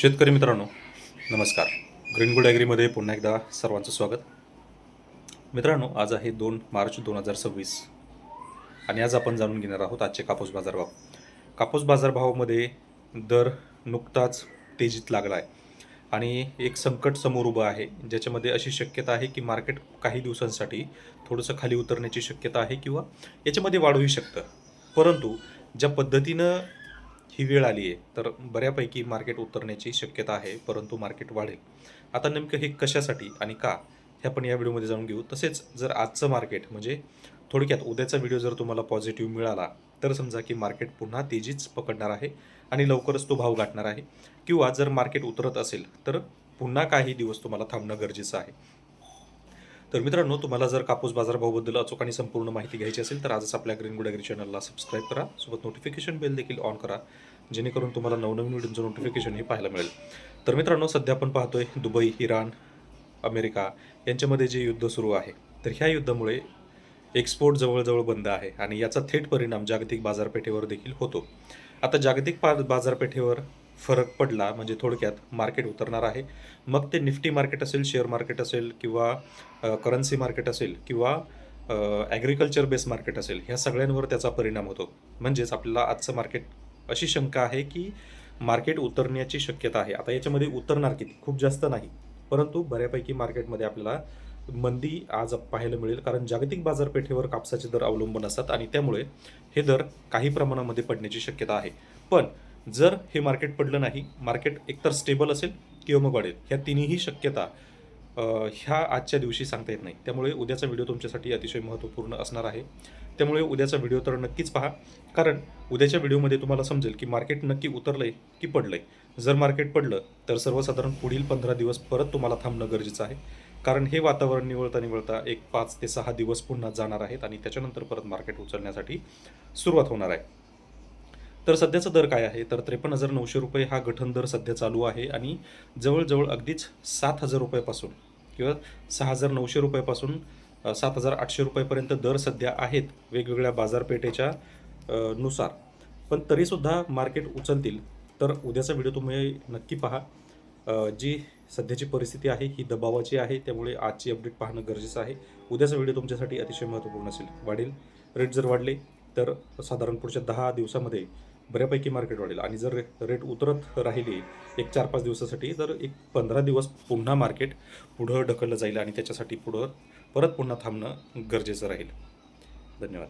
शेतकरी मित्रांनो, नमस्कार. ग्रीनगुड ॲग्रीमध्ये पुन्हा एकदा सर्वांचं स्वागत. मित्रांनो, आज आहे 2 मार्च 2026 आणि आज आपण जाणून घेणार आहोत आजचे कापूस बाजारभाव. कापूस बाजारभावामध्ये दर नुकताच तेजीत लागला आहे आणि एक संकट समोर उभं आहे, ज्याच्यामध्ये अशी शक्यता आहे की मार्केट काही दिवसांसाठी थोडंसं खाली उतरण्याची शक्यता आहे किंवा याच्यामध्ये वाढूही शकतं. परंतु ज्या पद्धतीनं ही वेळ आली आहे तर बऱ्यापैकी मार्केट उतरण्याची शक्यता आहे, परंतु मार्केट वाढेल. आता नेमकं हे कशासाठी आणि का हे आपण या व्हिडिओमध्ये जाणून घेऊ. तसेच जर आजचं मार्केट म्हणजे थोडक्यात उद्याचा व्हिडिओ जर तुम्हाला पॉझिटिव्ह मिळाला तर समजा की मार्केट पुन्हा तेजीच पकडणार आहे आणि लवकरच तो भाव गाठणार आहे, किंवा जर मार्केट उतरत असेल तर पुन्हा काही दिवस तुम्हाला थांबणं गरजेचं आहे. तर मित्रांनो, तुम्हाला जर कापूस बाजारभावाबद्दल अचूक आणि संपूर्ण माहिती घ्यायची असेल तर आजच आपल्या ग्रीनगुड ॲग्री चॅनलला सबस्क्राईब करा, सोबत नोटिफिकेशन बेल देखील ऑन करा, जेणेकरून तुम्हाला नवनवीन व्हिडिओचं नोटिफिकेशन हे पाहायला मिळेल. तर मित्रांनो, सध्या आपण पाहतोय दुबई, इराण, अमेरिका यांच्यामध्ये जे युद्ध सुरू आहे, तर ह्या युद्धामुळे एक्सपोर्ट जवळजवळ बंद आहे आणि याचा थेट परिणाम जागतिक बाजारपेठेवर देखील होतो. आता जागतिक बाजारपेठेवर फरक पडला म्हणजे थोडक्यात मार्केट उतरणार आहे. मग ते निफ्टी मार्केट असेल, शेअर मार्केट असेल किंवा करन्सी मार्केट असेल किंवा ॲग्रिकल्चर बेस मार्केट असेल, ह्या सगळ्यांवर त्याचा परिणाम होतो. म्हणजेच आपल्याला आजचं मार्केट अशी शंका आहे की मार्केट उतरण्याची शक्यता आहे. आता याच्यामध्ये उतरणार किती? खूप जास्त नाही, परंतु बऱ्यापैकी मार्केटमध्ये आपल्याला मंदी आज पाहायला मिळेल, कारण जागतिक बाजारपेठेवर कापसाचे दर अवलंबून असतात आणि त्यामुळे हे दर काही प्रमाणामध्ये पडण्याची शक्यता आहे. पण जर हे मार्केट पडलं नाही, मार्केट एकतर स्टेबल असेल किंवा मग वाढेल, ह्या तिन्ही शक्यता ह्या आजच्या दिवशी सांगता येत नाही. त्यामुळे उद्याचा व्हिडिओ तुमच्यासाठी अतिशय महत्त्वपूर्ण असणार आहे. त्यामुळे उद्याचा व्हिडिओ तर नक्कीच पहा, कारण उद्याच्या व्हिडिओमध्ये तुम्हाला समजेल की मार्केट नक्की उतरलं आहे की पडलं आहे. जर मार्केट पडलं तर सर्वसाधारण पुढील 15 दिवस परत तुम्हाला थांबणं गरजेचं आहे, कारण हे वातावरण निवळता निवळता एक 5 ते 6 दिवस पुन्हा जाणार आहेत आणि त्याच्यानंतर परत मार्केट उचलण्यासाठी सुरुवात होणार आहे. तर सध्याचा दर काय आहे? तर 53,900 रुपये हा गठन दर सध्या चालू आहे आणि जवळजवळ अगदीच 7,000 रुपयापासून किंवा 6,900 रुपयापासून 7,800 रुपयापर्यंत दर सध्या आहेत वेगवेगळ्या बाजारपेठेच्या नुसार. पण तरीसुद्धा मार्केट उचलतील. तर उद्याचा व्हिडिओ तुम्ही नक्की पहा. जी सध्याची परिस्थिती आहे ही दबावाची आहे, त्यामुळे आजची अपडेट पाहणं गरजेचं आहे. उद्याचा व्हिडिओ तुमच्यासाठी अतिशय महत्त्वपूर्ण असेल. वाढेल रेट जर वाढले तर साधारण पुढच्या 10 दिवसामध्ये बऱ्यापैकी मार्केट वाढेल आणि जर रेट उतरत राहिली एक 4-5 दिवसासाठी तर एक 15 दिवस पुन्हा मार्केट पुढं ढकललं जाईल आणि त्याच्यासाठी परत पुन्हा थांबणं गरजेचं राहील. धन्यवाद.